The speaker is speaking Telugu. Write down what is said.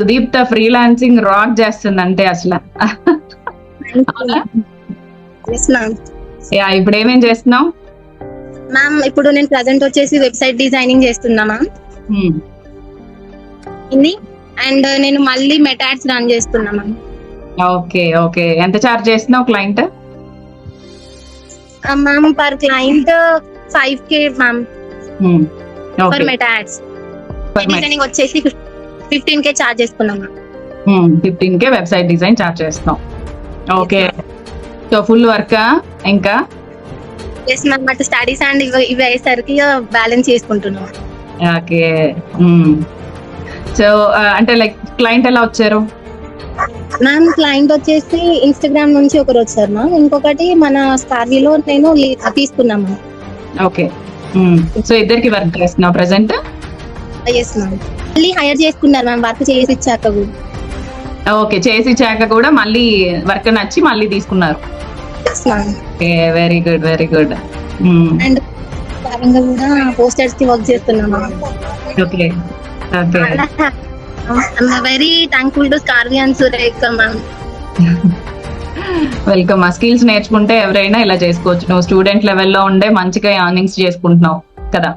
సుదీప్త ఫ్రీలాన్సింగ్ రాక్ చేస్తుందంటే అసలు. అవునా? మ్యామ్. యా, ఇప్పుడు ఏమేం చేస్తున్నావు? మ్యామ్ ఇప్పుడు నేను ప్రజెంట్ వచ్చేసి వెబ్సైట్ డిజైనింగ్ చేస్తున్నా మ్యామ్ ఇది. అండ్ నేను మళ్ళీ మెటాడ్స్ రన్ చేస్తున్నా మ్యామ్. ఓకే ఓకే, ఎంత చార్జ్ చేస్తున్నావు client? Ma'am per client 5K ma'am for meta ads. Designing వచ్చేసి 15K చార్జ్ చేసుకున్నాం ma'am. 15K website design charge చేస్తున్నాం. ఓకే, సో ఫుల్ వర్క్ ఇంకా? Yes ma'am, but studies and ఇవి అయ్యేసరికి బ్యాలెన్స్ చేసుకుంటున్నాం. ఓకే, సో అంటే లైక్ క్లయింట్ ఎలా వచ్చారు? మ్యామ్ క్లయింట్ వచ్చేసి ఇన్స్టాగ్రామ్ నుంచి ఒకరు వచ్చారు మ్యామ్, ఇంకొకటి మన స్కార్వీలో నేను తీసుకున్నాం మ్యామ్. ఓకే, సో ఇద్దరికి వర్క్ చేస్తున్నావు ప్రెసెంట్? ఎస్ మ్యామ్, మళ్ళీ హైర్ చేసుకున్నారు మ్యామ్ వర్క్ చేసి ఇచ్చాక కూడా. ఓకే, చేసి ఇచ్చాక కూడా మళ్ళీ వర్క్ నచ్చి మళ్ళీ తీసుకున్నారు. Yes ma'am. Okay, very good very good. And పరంగా కూడా పోస్టర్స్ కి వర్క్ చేస్తున్నాం ma'am. Okay okay, I'm very thankful to స్కార్వీ అండ్ సురేఖ మ్యామ్. వెల్కమ్. ఆ స్కిల్స్ నేర్చుకుంటే ఎవరైనా ఇలా చేసుకోవచ్చు. నువ్వు స్టూడెంట్ లెవెల్లో ఉండే మంచిగా ఎర్నింగ్స్ చేసుకుంటున్నావు కదా.